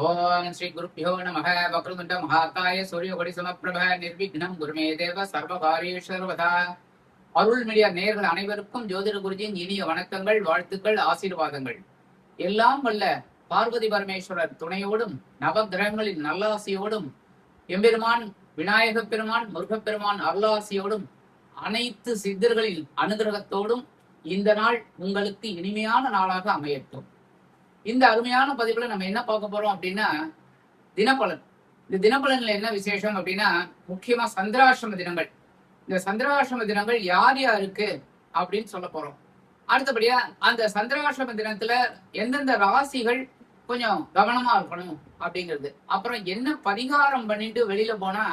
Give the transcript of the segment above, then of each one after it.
ஓம் ஸ்ரீ குருப்பியோ நமः. வக்ரதுண்ட மகாகாய சூரியகொடி சமப்பிரப நிர்விக்னம் குருமே தேவ சர்வகாரியேஸ்வரவதா. அருள் மீடியா நேயர்கள் அனைவருக்கும் ஜோதிட குருஜியின் இனிய வணக்கங்கள், வாழ்த்துக்கள், ஆசீர்வாதங்கள். எல்லாம் வல்ல பார்வதி பரமேஸ்வரர் துணையோடும் நவகிரகங்களின் நல்லாசியோடும் எம்பெருமான் விநாயக பெருமான் முருகப்பெருமான் அருளாசியோடும் அனைத்து சித்தர்களின் அனுகிரகத்தோடும் இந்த நாள் உங்களுக்கு இனிமையான நாளாக அமையட்டும். இந்த அருமையான பதிவுல நம்ம என்ன பார்க்க போறோம் அப்படின்னா தினப்பலன். இந்த தினப்பலன்ல என்ன விசேஷம் அப்படின்னா முக்கியமா சந்திராசிரம தினங்கள். இந்த சந்திராசிரம தினங்கள் யார் யாருக்கு அப்படின்னு சொல்ல போறோம். அடுத்தபடியா அந்த சந்திராசிரம தினத்துல எந்தெந்த ராசிகள் கொஞ்சம் கவனமா இருக்கணும் அப்படிங்கிறது, அப்புறம் என்ன பரிகாரம் பண்ணிட்டு வெளியில போனா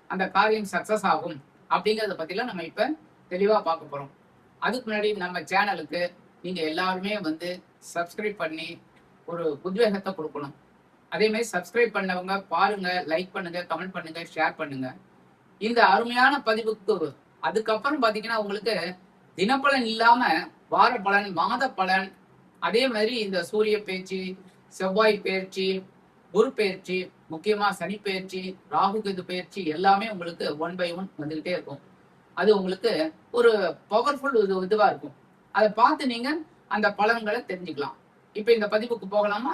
அந்த காரியம் சக்சஸ் ஆகும் அப்படிங்கறத பத்திலாம் நம்ம இப்ப தெளிவா பார்க்க போறோம். அதுக்கு முன்னாடி நம்ம சேனலுக்கு நீங்க எல்லாருமே வந்து சப்ஸ்கிரைப் பண்ணி ஒரு உத்வேகத்தை கொடுக்கணும். அதே மாதிரி சப்ஸ்கிரைப் பண்ணவங்க பாருங்க, லைக் பண்ணுங்க, கமெண்ட் பண்ணுங்க, ஷேர் பண்ணுங்க. இந்த அருமையான பதிவுக்கு அதுக்கப்புறம் பாத்தீங்கன்னா உங்களுக்கு தினப்பலன் இல்லாம வார பலன், மாத பலன், அதே மாதிரி இந்த சூரிய பயிற்சி, செவ்வாய் பயிற்சி, குரு பயிற்சி, முக்கியமா சனி பயிற்சி, ராகு கேது பயிற்சி எல்லாமே உங்களுக்கு 1 by 1 வந்துகிட்டே இருக்கும். அது உங்களுக்கு ஒரு பவர்ஃபுல் இதுவா இருக்கும். அதை பார்த்து நீங்க அந்த பலன்களை தெரிஞ்சுக்கலாம். இப்ப இந்த பதிவுக்கு போகலாமா?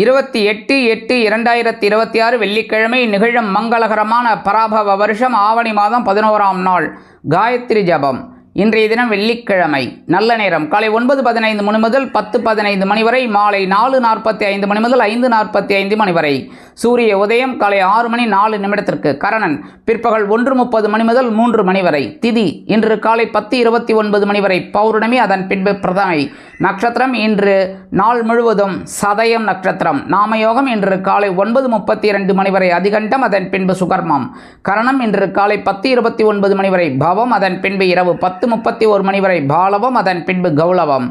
இருபத்தி 8/8/2026 வெள்ளிக்கிழமை நிகழும் மங்களகரமான பராபவ வருஷம் ஆவணி மாதம் 11ஆம் நாள் காயத்ரி ஜபம். இன்றைய தினம் வெள்ளிக்கிழமை. நல்ல நேரம் காலை 9:15 மணி முதல் 10:15 மணி வரை, மாலை 4:45 மணி முதல் 5:45 மணி வரை. சூரிய உதயம் காலை 6 மணி 4 நிமிடத்திற்கு. கரணன் பிற்பகல் 1:30 மணி முதல் 3 மணி வரை. திதி இன்று காலை 10:29 மணி வரை. பௌர்ணமி, அதன் பின்பு பிரதமை. நட்சத்திரம் இன்று நாள் முழுவதும் சதயம் நட்சத்திரம். நாமயோகம் இன்று காலை 9:32 மணி வரை அதிகண்டம், அதன் பின்பு சுகர்மம். கரணம் இன்று காலை 10:29 மணி வரை பவம், அதன் பின்பு இரவு 10:31 மணி வரை பாலவம், அதன் பின்பு கௌளவம்.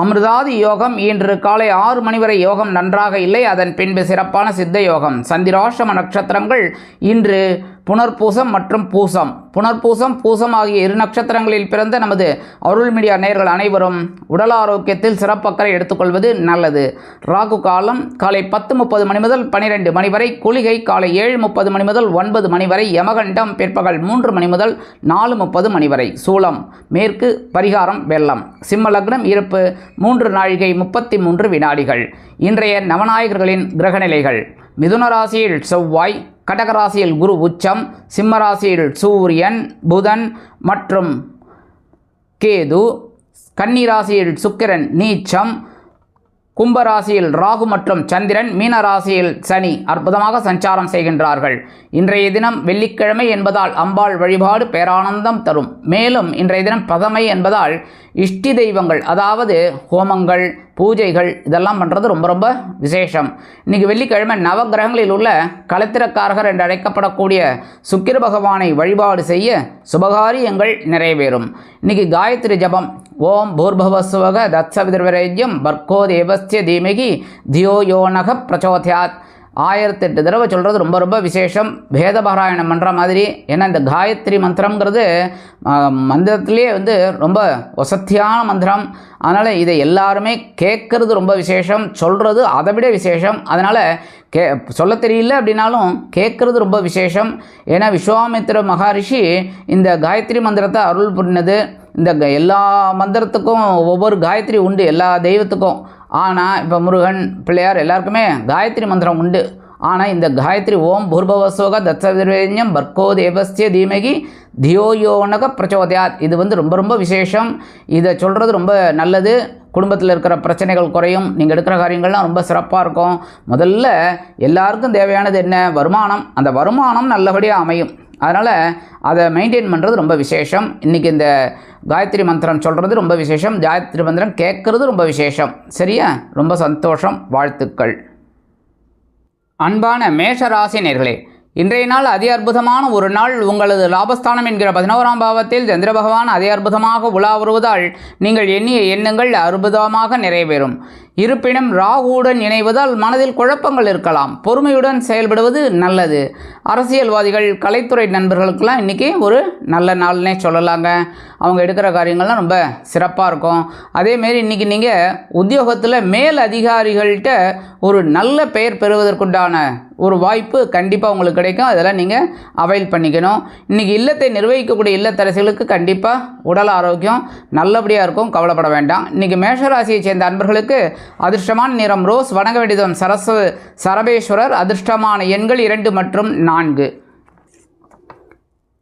அமிர்தாதி யோகம் இன்று காலை 6 மணி வரை யோகம் நன்றாக இல்லை, அதன் பின்பு சிறப்பான சித்த யோகம். சந்திராஷ்டம நட்சத்திரங்கள் இன்று புனர்பூசம் மற்றும் பூசம். புனர்பூசம், பூசம் ஆகிய 2 நட்சத்திரங்களில் பிறந்த நமது அருள் மீடியா நேயர்கள் அனைவரும் உடல் ஆரோக்கியத்தில் சிறப்பக்கறை எடுத்துக்கொள்வது நல்லது. ராகு காலம் காலை 10:30 மணி முதல் 12 மணி வரை. குளிகை காலை 7:30 மணி முதல் 9 மணி வரை. யமகண்டம் பிற்பகல் 3 மணி முதல் 4:30 மணி வரை. சூலம் மேற்கு. பரிகாரம் வெள்ளம். சிம்ம லக்னம். இருப்பு 3 நாழிகை 33 வினாடிகள். இன்றைய நவநாயகர்களின் கிரகநிலைகள்: மிதுன ராசியில் செவ்வாய், கடகராசியில் குரு உச்சம், சிம்மராசியில் சூரியன், புதன் மற்றும் கேது, கன்னிராசியில் சுக்கிரன் நீச்சம், கும்பராசியில் ராகு மற்றும் சந்திரன், மீனராசியில் சனி அற்புதமாக சஞ்சாரம் செய்கின்றார்கள். இன்றைய தினம் வெள்ளிக்கிழமை என்பதால் அம்பாள் வழிபாடு பேரானந்தம் தரும். மேலும் இன்றைய தினம் பதமை என்பதால் இஷ்டி தெய்வங்கள், அதாவது ஹோமங்கள், பூஜைகள் இதெல்லாம் பண்ணுறது ரொம்ப ரொம்ப விசேஷம். இன்றைக்கி வெள்ளிக்கிழமை நவகிரகங்களில் உள்ள களத்திரக்காரகர் என்று அழைக்கப்படக்கூடிய சுக்கிர பகவானை வழிபாடு செய்ய சுபகாரியங்கள் நிறைவேறும். இன்றைக்கி காயத்ரி ஜபம். ஓம் பூர்பவஸ்வக தத்சவிதிர்வரேஜ்யம் பர்கோ தேவஸ்ய தீமகி தியோ யோனக பிரச்சோத்யாத் 1008 தடவை சொல்கிறது ரொம்ப ரொம்ப விசேஷம். வேதபாராயணம் பண்ணுற மாதிரி. ஏன்னா இந்த காயத்ரி மந்திரம்ங்கிறது மந்திரத்திலே வந்து ரொம்ப வசத்தியான மந்திரம். அதனால் இதை எல்லாருமே கேட்கறது ரொம்ப விசேஷம், சொல்கிறது அதை விட விசேஷம். அதனால் சொல்ல தெரியல அப்படின்னாலும் கேட்குறது ரொம்ப விசேஷம். ஏன்னா விஸ்வாமித்திர மகரிஷி இந்த காயத்ரி மந்திரத்தை அருள் புரிந்தது. இந்த எல்லா மந்திரத்துக்கும் ஒவ்வொரு காயத்ரி உண்டு, எல்லா தெய்வத்துக்கும். ஆனால் இப்போ முருகன், பிள்ளையார் எல்லாருக்குமே காயத்ரி மந்திரம் உண்டு. ஆனால் இந்த காயத்ரி ஓம் பூர்பவஸ்வக தத்சவிதிர்வரேஜ்யம் பர்கோ தேவஸ்ய தீமகி தியோ யோனக பிரச்சோதயாத் இது வந்து ரொம்ப ரொம்ப விசேஷம். இதை சொல்கிறது ரொம்ப நல்லது. குடும்பத்தில் இருக்கிற பிரச்சனைகள் குறையும். நீங்கள் எடுக்கிற காரியங்கள்லாம் ரொம்ப சிறப்பாக இருக்கும். முதல்ல எல்லாருக்கும் தேவையானது என்ன? வருமானம். அந்த வருமானம் நல்லபடியாக அமையும். அதனால் அதை மெயின்டைன் பண்ணுறது ரொம்ப விசேஷம். இன்றைக்கி இந்த காயத்ரி மந்திரம் சொல்கிறது ரொம்ப விசேஷம். காயத்ரி மந்திரம் கேட்குறது ரொம்ப விசேஷம். சரியா? ரொம்ப சந்தோஷம். வாழ்த்துக்கள். அன்பான மேஷராசி நேயர்களே, இன்றைய நாள் அதி அற்புதமான ஒரு நாள். உங்களது லாபஸ்தானம் என்கிற 11ஆம் பாவத்தில் சந்திர பகவான் அதி அற்புதமாக உலா வருவதால் நீங்கள் எண்ணிய எண்ணங்கள் அற்புதமாக நிறைவேறும். இருப்பினும் ராகுவுடன் இணைவதால் மனதில் குழப்பங்கள் இருக்கலாம். பொறுமையுடன் செயல்படுவது நல்லது. அரசியல்வாதிகள், கலைத்துறை நண்பர்களுக்கெல்லாம் இன்றைக்கி ஒரு நல்ல நாள்னே சொல்லலாங்க. அவங்க எடுக்கிற காரியங்கள்லாம் ரொம்ப சிறப்பாக இருக்கும். அதேமாரி இன்றைக்கி நீங்கள் உத்தியோகத்தில் மேல் அதிகாரிகள்கிட்ட ஒரு நல்ல பெயர் பெறுவதற்குண்டான ஒரு வாய்ப்பு கண்டிப்பாக உங்களுக்கு கிடைக்கும். அதெல்லாம் நீங்கள் அவைல் பண்ணிக்கணும். இன்றைக்கி இல்லத்தை நிர்வகிக்கக்கூடிய இல்லத்தரசிகளுக்கு கண்டிப்பாக உடல் ஆரோக்கியம் நல்லபடியாக இருக்கும், கவலைப்பட வேண்டாம். இன்றைக்கி மேஷராசியை சேர்ந்த அன்பர்களுக்கு அதிர்ஷ்டமான நிறம் ரோஸ், வணங்க வேண்டியதும் சரபேஸ்வரர், அதிர்ஷ்டமான எண்கள் 2 மற்றும் 4.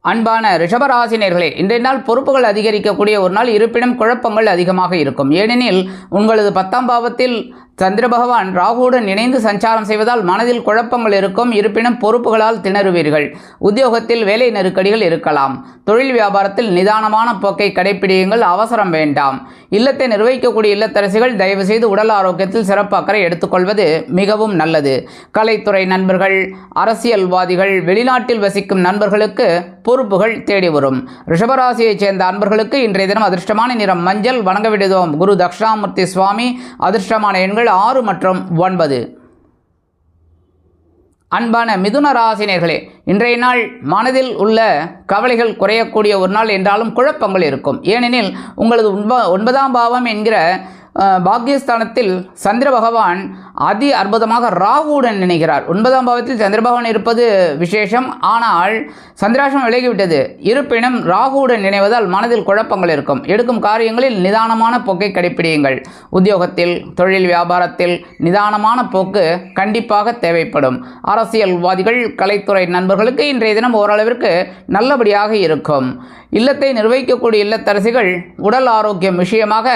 அன்பான ரிஷபராசினியர்களே, இன்றைய நாள் பொறுப்புகள் அதிகரிக்கக்கூடிய ஒரு நாள். இருப்பினும் குழப்பங்கள் அதிகமாக இருக்கும். ஏனெனில் உங்களது 10ஆம் பாவத்தில் சந்திர பகவான் ராகுவுடன் இணைந்து சஞ்சாரம் செய்வதால் மனதில் குழப்பங்கள் இருக்கும். இருப்பினும் பொறுப்புகளால் திணறுவீர்கள். உத்தியோகத்தில் வேலை நெருக்கடிகள் இருக்கலாம். தொழில் வியாபாரத்தில் நிதானமான போக்கை கடைப்பிடியுங்கள், அவசரம் வேண்டாம். இல்லத்தை நிர்வகிக்கக்கூடிய இல்லத்தரசிகள் தயவு செய்து உடல் ஆரோக்கியத்தில் சிறப்பு அக்கறை எடுத்துக்கொள்வது மிகவும் நல்லது. கலைத்துறை நண்பர்கள், அரசியல்வாதிகள், வெளிநாட்டில் வசிக்கும் நண்பர்களுக்கு பொறுப்புகள் தேடி வரும். ரிஷபராசியைச் சேர்ந்த அன்பர்களுக்கு இன்றைய தினம் அதிர்ஷ்டமான நிறம் மஞ்சள், வணங்க வேண்டியதும் குரு தட்சிணாமூர்த்தி சுவாமி, அதிர்ஷ்டமான எண்கள் 6 மற்றும் 9. அன்பான மிதுன ராசினியர்களே, இன்றைய நாள் மனதில் உள்ள கவலைகள் குறையக்கூடிய ஒரு நாள் என்றாலும் குழப்பங்கள் இருக்கும். ஏனெனில் உங்களது 9ஆம் பாவம் என்கிற பாக்கியஸ்தானத்தில் சந்திர பகவான் அதி அற்புதமாக ராகுவுடன் இணைகிறார். 9ஆம் பாவத்தில் சந்திர பகவான் இருப்பது விசேஷம். ஆனால் சந்திராஷ்டம் விலகிவிட்டது. இருப்பினும் ராகுவுடன் இணைவதால் மனதில் குழப்பங்கள் இருக்கும். எடுக்கும் காரியங்களில் நிதானமான போக்கை கடைப்பிடியுங்கள். உத்தியோகத்தில், தொழில் வியாபாரத்தில் நிதானமான போக்கு கண்டிப்பாக தேவைப்படும். அரசியல்வாதிகள், கலைத்துறை நண்பர்களுக்கு இன்றைய தினம் ஓரளவிற்கு நல்லபடியாக இருக்கும். இல்லத்தை நிர்வகிக்கக்கூடிய இல்லத்தரசிகள் உடல் ஆரோக்கியம் விஷயமாக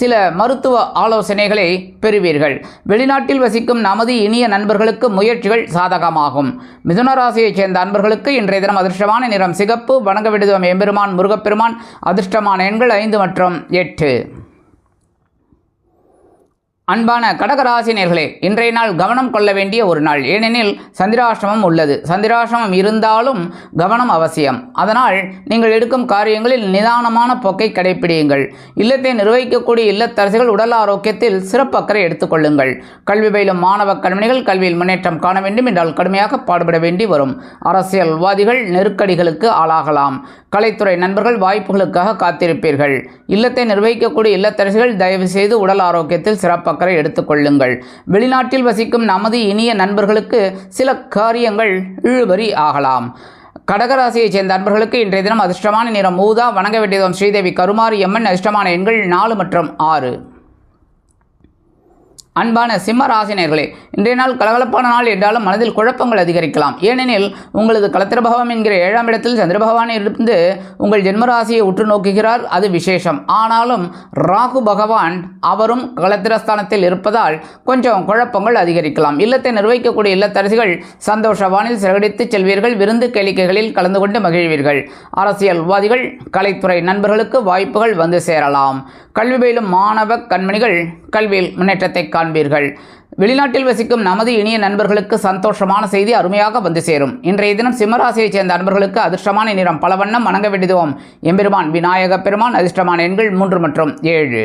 சில மருத்துவ ஆலோசனைகளை பெறுவீர்கள். வெளிநாட்டில் வசிக்கும் நமது இனிய நண்பர்களுக்கு முயற்சிகள் சாதகமாகும். மிதுன ராசியைச் சேர்ந்த அன்பர்களுக்கு இன்றைய தினம் அதிர்ஷ்டமான நிறம் சிகப்பு, வணங்க வேண்டியதும் எம்பெருமான் முருகப்பெருமான், அதிர்ஷ்டமான எண்கள் 5 மற்றும் 8. அன்பான கடகராசினியர்களே, இன்றைய நாள் கவனம் கொள்ள வேண்டிய ஒரு நாள். ஏனெனில் சந்திராஷ்டமம் உள்ளது. சந்திராஷ்டமம் இருந்தாலும் கவனம் அவசியம். அதனால் நீங்கள் எடுக்கும் காரியங்களில் நிதானமான போக்கை கடைப்பிடியுங்கள். இல்லத்தை நிர்வகிக்கக்கூடிய இல்லத்தரசிகள் உடல் ஆரோக்கியத்தில் சிறப்பு அக்கறை எடுத்துக்கொள்ளுங்கள். கல்வி பயிலும் மாணவ கண்மணிகள் கல்வியில் முன்னேற்றம் காண வேண்டும் என்றால் கடுமையாக பாடுபட வேண்டி வரும். அரசியல்வாதிகள் நெருக்கடிகளுக்கு ஆளாகலாம். கலைத்துறை நண்பர்கள் வாய்ப்புகளுக்காக காத்திருப்பீர்கள். இல்லத்தை நிர்வகிக்கக்கூடிய இல்லத்தரசிகள் தயவு செய்து உடல் ஆரோக்கியத்தில் சிறப்பு அக்கறை எடுத்துக்கொள்ளுங்கள். வெளிநாட்டில் வசிக்கும் நமது இனிய நண்பர்களுக்கு சில காரியங்கள் இழுபறி ஆகலாம். கடகராசியைச் சேர்ந்த அன்பர்களுக்கு இன்றைய தினம் அதிர்ஷ்டமான நிறம் ஊதா, வணங்க வேண்டியதும் ஸ்ரீதேவி கருமாரி அம்மன், அதிர்ஷ்டமான எண்கள் 4 மற்றும் 6. அன்பான சிம்ம ராசினியர்களே, இன்றைய நாள் கலகலப்பான நாள் என்றாலும் மனதில் குழப்பங்கள் அதிகரிக்கலாம். ஏனெனில் உங்களது களத்திர பகவான் என்கிற 7ஆம் இடத்தில் சந்திர பகவான் இருந்து உங்கள் ஜென்மராசியை உற்று நோக்குகிறார். அது விசேஷம். ஆனாலும் ராகு பகவான் அவரும் களத்திரஸ்தானத்தில் இருப்பதால் கொஞ்சம் குழப்பங்கள் அதிகரிக்கலாம். இல்லத்தை நிர்வகிக்கக்கூடிய இல்லத்தரசிகள் சந்தோஷ வானில் சிறகடித்து செல்வீர்கள். விருந்து கேளிக்கைகளில் கலந்து கொண்டு மகிழ்வீர்கள். அரசியல்வாதிகள், கலைத்துறை நண்பர்களுக்கு வாய்ப்புகள் வந்து சேரலாம். கல்வி பயிலும் மாணவ கண்மணிகள் கல்வியில் முன்னேற்றத்தை காண்பீர்கள். வெளிநாட்டில் வசிக்கும் நமது இனிய நண்பர்களுக்கு சந்தோஷமான செய்தி அருமையாக வந்து சேரும். இன்றைய தினம் சிம்மராசியைச் சேர்ந்த அன்பர்களுக்கு அதிர்ஷ்டமான நிறம் பலவண்ணம், வணங்க வேண்டியதும் எம்பெருமான் விநாயக பெருமான், அதிர்ஷ்டமான எண்கள் 3 மற்றும் 7.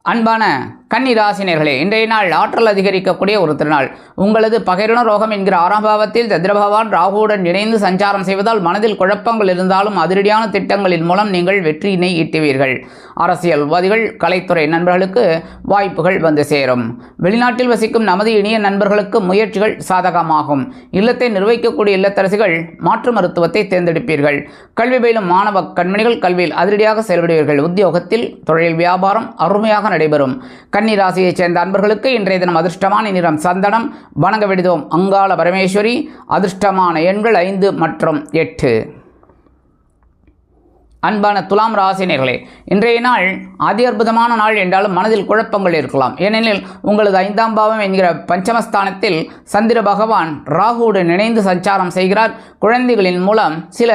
அன்பான கன்னி ராசினியர்களே, இன்றைய நாள் ஆற்றல் அதிகரிக்கக்கூடிய ஒரு திருநாள். உங்களது பகைரண ரோகம் என்கிற 6ஆம் பாவத்தில் சந்திர பகவான் ராகுவுடன் இணைந்து சஞ்சாரம் செய்வதால் மனதில் குழப்பங்கள் இருந்தாலும் அதிரடியான திட்டங்களின் மூலம் நீங்கள் வெற்றியினை ஈட்டுவீர்கள். அரசியல்வாதிகள், கலைத்துறை நண்பர்களுக்கு வாய்ப்புகள் வந்து சேரும். வெளிநாட்டில் வசிக்கும் நமது இனிய நண்பர்களுக்கு முயற்சிகள் சாதகமாகும். இல்லத்தை நிர்வகிக்கக்கூடிய இல்லத்தரசிகள் மாற்று மருத்துவத்தை தேர்ந்தெடுப்பீர்கள். கல்வி பயிலும் மாணவ கண்மணிகள் கல்வியில் அதிரடியாக செயல்படுவீர்கள். உத்தியோகத்தில், தொழில் வியாபாரம் அருமையாக நடைபெறும். கன்னி ராசியைச் சேர்ந்த அன்பர்களுக்கு இன்றைய தினம் அதிர்ஷ்டமான நிறம் சந்தனம், வணங்க வேண்டியதும் அங்காள பரமேஸ்வரி, அதிர்ஷ்டமான எண்கள் 5 மற்றும் 8. அன்பான துலாம் ராசினியர்களே, இன்றைய நாள் அதி அற்புதமான நாள் என்றாலும் மனதில் குழப்பங்கள் இருக்கலாம். ஏனெனில் உங்களது 5ஆம் பாவம் என்கிற பஞ்சமஸ்தானத்தில் சந்திர பகவான் ராகுவுடன் இணைந்து சஞ்சாரம் செய்கிறார். குழந்தைகளின் மூலம் சில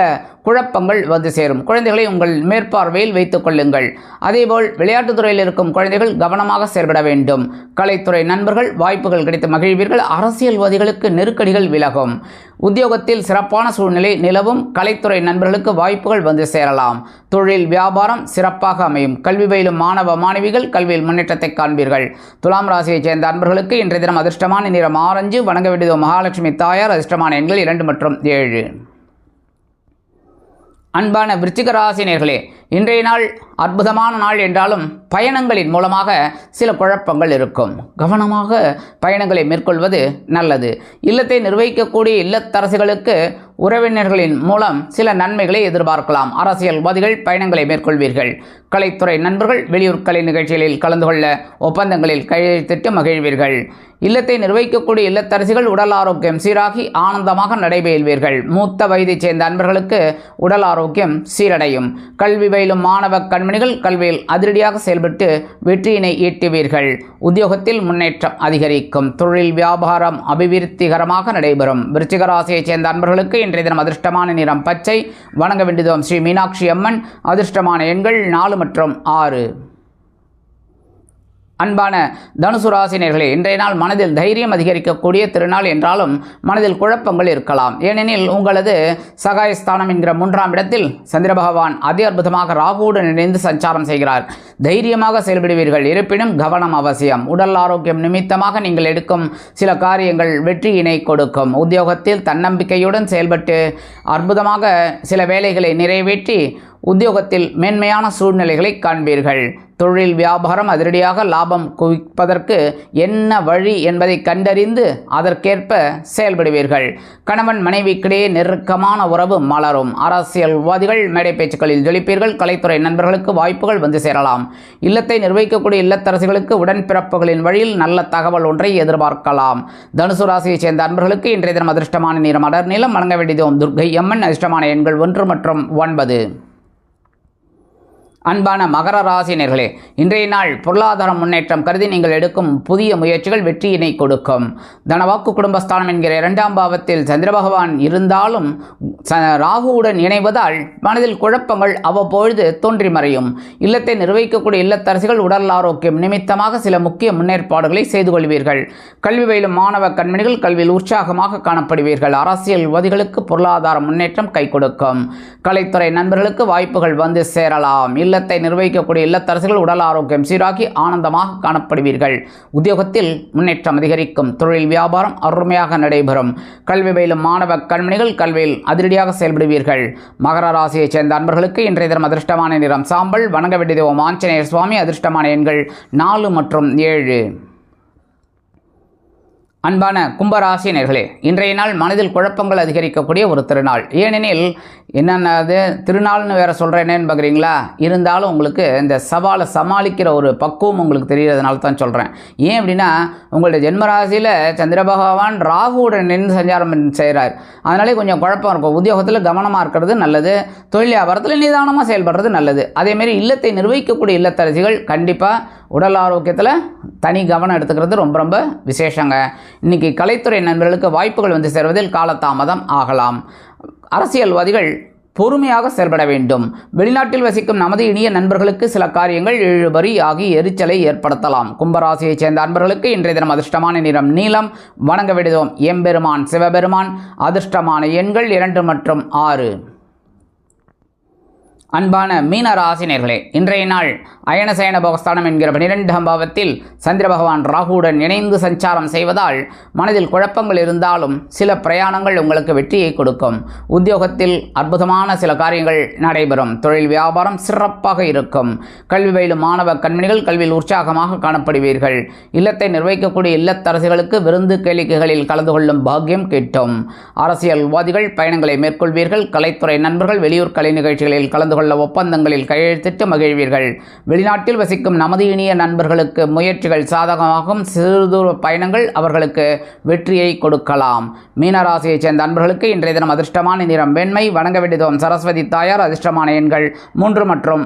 குழப்பங்கள் வந்து சேரும். குழந்தைகளை உங்கள் மேற்பார்வையில் வைத்துக் கொள்ளுங்கள். அதேபோல் விளையாட்டுத் துறையில் இருக்கும் குழந்தைகள் கவனமாக செயல்பட வேண்டும். கலைத்துறை நண்பர்கள் வாய்ப்புகள் கிடைத்து மகிழ்வீர்கள். அரசியல்வாதிகளுக்கு நெருக்கடிகள் விலகும். உத்தியோகத்தில் சிறப்பான சூழ்நிலை நிலவும். கலைத்துறை நண்பர்களுக்கு வாய்ப்புகள் வந்து சேரலாம். தொழில் வியாபாரம் சிறப்பாக அமையும். கல்வி பயிலும் மாணவ மாணவிகள் கல்வியில் முன்னேற்றத்தை காண்பீர்கள். துலாம் ராசியைச் சேர்ந்த அன்பர்களுக்கு இன்றைய தினம் அதிர்ஷ்டமான நிறம் ஆரஞ்சு. வணங்க வேண்டியது மகாலட்சுமி தாயார். அதிர்ஷ்டமான எண்கள் 2 மற்றும் 7. அன்பான விருச்சிக ராசி நேயர்களே, இன்றைய நாள் அற்புதமான நாள் என்றாலும் பயணங்களின் மூலமாக சில குழப்பங்கள் இருக்கும். கவனமாக பயணங்களை மேற்கொள்வது நல்லது. இல்லத்தை நிர்வகிக்கக்கூடிய இல்லத்தரசிகளுக்கு உறவினர்களின் மூலம் சில நன்மைகளை எதிர்பார்க்கலாம். அரசியல்வாதிகள் பயணங்களை மேற்கொள்வீர்கள். கலைத்துறை நண்பர்கள் வெளியூர் கலை நிகழ்ச்சிகளில் கலந்து கொள்ள ஒப்பந்தங்களில் கையெழுத்திட்டு மகிழ்வீர்கள். இல்லத்தை நிர்வகிக்கக்கூடிய இல்லத்தரசிகள் உடல் ஆரோக்கியம் சீராகி ஆனந்தமாக நடைபெறுவீர்கள். மூத்த வயதைச் சேர்ந்த அன்பர்களுக்கு உடல் ஆரோக்கியம் சீரடையும். கல்வி பயிலும் மாணவ கண்மணிகள் கல்வியில் அதிரடியாக செயல்பட்டு வெற்றியினை ஈட்டுவீர்கள். உத்தியோகத்தில் முன்னேற்றம் அதிகரிக்கும். தொழில் வியாபாரம் அபிவிருத்திகரமாக நடைபெறும். விருச்சிக ராசியைச் சேர்ந்த அன்பர்களுக்கு இன்றைய தினம் அதிர்ஷ்டமான நிறம் பச்சை. வணங்க வேண்டியது ஸ்ரீ மீனாட்சி அம்மன். அதிர்ஷ்டமான எண்கள் 4 மற்றும் 6. அன்பான தனுசு ராசி நேயர்களே, இன்றைய நாள் மனதில் தைரியம் அதிகரிக்கக்கூடிய திருநாள் என்றாலும் மனதில் குழப்பங்கள் இருக்கலாம். ஏனெனில் உங்களது சகாயஸ்தானம் என்கிற 3ஆம் இடத்தில் சந்திர பகவான் அதி அற்புதமாக ராகுவுடன் இணைந்து சஞ்சாரம் செய்கிறார். தைரியமாக செயல்படுவீர்கள். இருப்பினும் கவனம் அவசியம். உடல் ஆரோக்கியம் நிமித்தமாக நீங்கள் எடுக்கும் சில காரியங்கள் வெற்றியினை கொடுக்கும். உத்தியோகத்தில் தன்னம்பிக்கையுடன் செயல்பட்டு அற்புதமாக சில வேலைகளை நிறைவேற்றி உத்தியோகத்தில் மேன்மையான சூழ்நிலைகளை காண்பீர்கள். தொழில் வியாபாரம் அதிரடியாக லாபம் குவிப்பதற்கு என்ன வழி என்பதை கண்டறிந்து அதற்கேற்ப செயல்படுவீர்கள். கணவன் மனைவிக்கிடையே நெருக்கமான உறவு மலரும். அரசியல்வாதிகள் மேடை பேச்சுக்களில் ஜொலிப்பீர்கள். கலைத்துறை நண்பர்களுக்கு வாய்ப்புகள் வந்து சேரலாம். இல்லத்தை நிர்வகிக்கக்கூடிய இல்லத்தரசிகளுக்கு உடன்பிறப்புகளின் வழியில் நல்ல தகவல் ஒன்றை எதிர்பார்க்கலாம். தனுசு ராசியைச் சேர்ந்த அன்பர்களுக்கு இன்றைய தினம் அதிர்ஷ்டமான நிறம் அடர் நிலம். வணங்க வேண்டியது துர்க்கை அம்மன். அதிர்ஷ்டமான எண்கள் 1 மற்றும் 9. அன்பான மகர ராசி நேயர்களே, இன்றைய நாள் பொருளாதார முன்னேற்றம் கருதி நீங்கள் எடுக்கும் புதிய முயற்சிகள் வெற்றியினை கொடுக்கும். தனவாக்கு குடும்பஸ்தானம் என்கிற 2ஆம் பாவத்தில் சந்திர பகவான் இருந்தாலும் ராகுவுடன் இணைவதால் மனதில் குழப்பங்கள் அவ்வப்பொழுது தோன்றி மறையும். இல்லத்தை நிர்வகிக்கக்கூடிய இல்லத்தரசிகள் உடல் ஆரோக்கியம் நிமித்தமாக சில முக்கிய முன்னேற்பாடுகளை செய்து கொள்வீர்கள். கல்வி பயிலும் மாணவ கண்மணிகள் கல்வியில் உற்சாகமாக காணப்படுவீர்கள். அரசியல்வாதிகளுக்கு பொருளாதார முன்னேற்றம் கை கொடுக்கும். கலைத்துறை நண்பர்களுக்கு வாய்ப்புகள் வந்து சேரலாம். இல்லத்தை நிர்வகிக்கக்கூடிய இல்லத்தரசிகள் உடல் ஆரோக்கியம் சீராகி ஆனந்தமாக காணப்படுவீர்கள். உத்தியோகத்தில் முன்னேற்றம் அதிகரிக்கும். தொழில் வியாபாரம் அருமையாக நடைபெறும். கல்வி பயிலும் மாணவ கண்மணிகள் கல்வியில் அதிரடியாக செயல்படுவீர்கள். மகர ராசியைச் சேர்ந்த அன்பர்களுக்கு இன்றைய தினம் அதிர்ஷ்டமான நிறம் சாம்பல். வணங்க வேண்டியது ஆஞ்சநேயர் சுவாமி. அதிர்ஷ்டமான எண்கள் 4 மற்றும் 7. அன்பான கும்பராசி நேயர்களே, இன்றைய நாள் மனதில் குழப்பங்கள் அதிகரிக்கக்கூடிய ஒரு திருநாள். ஏனெனில் என்னென்ன அது திருநாள்னு வேறு சொல்கிறேனேன்னு பார்க்குறீங்களா? இருந்தாலும் உங்களுக்கு இந்த சவாலை சமாளிக்கிற ஒரு பக்குவம் உங்களுக்கு தெரிகிறதுனால தான் சொல்கிறேன். ஏன் அப்படின்னா உங்களுடைய ஜென்மராசியில் சந்திர பகவான் ராகுவுடன் நின்று சஞ்சாரம் செய்கிறார். அதனாலே கொஞ்சம் குழப்பம் இருக்கும். உத்தியோகத்தில் கவனமாக இருக்கிறது நல்லது. தொழில் வியாபாரத்தில் நிதானமாக செயல்படுறது நல்லது. அதேமாரி இல்லத்தை நிர்வகிக்கக்கூடிய இல்லத்தரசிகள் கண்டிப்பாக உடல் ஆரோக்கியத்தில் தனி கவனம் எடுத்துக்கிறது ரொம்ப ரொம்ப விசேஷங்க. இன்றைக்கி கலைத்துறை நண்பர்களுக்கு வாய்ப்புகள் வந்து சேருவதில் காலதாமதம் ஆகலாம். அரசியல்வாதிகள் பொறுமையாக செயல்பட வேண்டும். வெளிநாட்டில் வசிக்கும் நமது இனிய நண்பர்களுக்கு சில காரியங்கள் இழுபறி ஆகி எரிச்சலை ஏற்படுத்தலாம். கும்பராசியைச் சேர்ந்த அன்பர்களுக்கு இன்றைய தினம் அதிர்ஷ்டமான நிறம் நீலம். வணங்க வேண்டியது எம்பெருமான் சிவபெருமான். அதிர்ஷ்டமான எண்கள் 2 மற்றும் 6. அன்பான மீன ராசி நேயர்களே, இன்றைய நாள் அயனசயன போகஸ்தானம் என்கிற 12ஆம் பாவத்தில் சந்திர பகவான் ராகுவுடன் இணைந்து சஞ்சாரம் செய்வதால் மனதில் குழப்பங்கள் இருந்தாலும் சில பிரயாணங்கள் உங்களுக்கு வெற்றியை கொடுக்கும். உத்தியோகத்தில் அற்புதமான சில காரியங்கள் நடைபெறும். தொழில் வியாபாரம் சிறப்பாக இருக்கும். கல்வி பயிலும் மாணவ கண்மணிகள் கல்வியில் உற்சாகமாக காணப்படுவீர்கள். இல்லத்தை நிர்வகிக்கக்கூடிய இல்லத்தரசிகளுக்கு விருந்து கேளிக்கைகளில் கலந்து கொள்ளும் பாக்கியம் கிட்டும். அரசியல்வாதிகள் பயணங்களை மேற்கொள்வீர்கள். கலைத்துறை நண்பர்கள் வெளியூர் கலை நிகழ்ச்சிகளில் கலந்து கொள்ள ஒப்பந்தங்களில் கையெழுத்திட்டு மகிழ்வீர்கள். வெளிநாட்டில் வசிக்கும் நமது இனிய நண்பர்களுக்கு முயற்சிகள் சாதகமாகும். சிறுதூர பயணங்கள் அவர்களுக்கு வெற்றியை கொடுக்கலாம். மீனராசியைச் சேர்ந்த நண்பர்களுக்கு இன்றைய தினம் அதிர்ஷ்டமான நிறம் வெண்மை. வணங்க வேண்டியது சரஸ்வதி தாயார். அதிர்ஷ்டமான எண்கள் 3 மற்றும்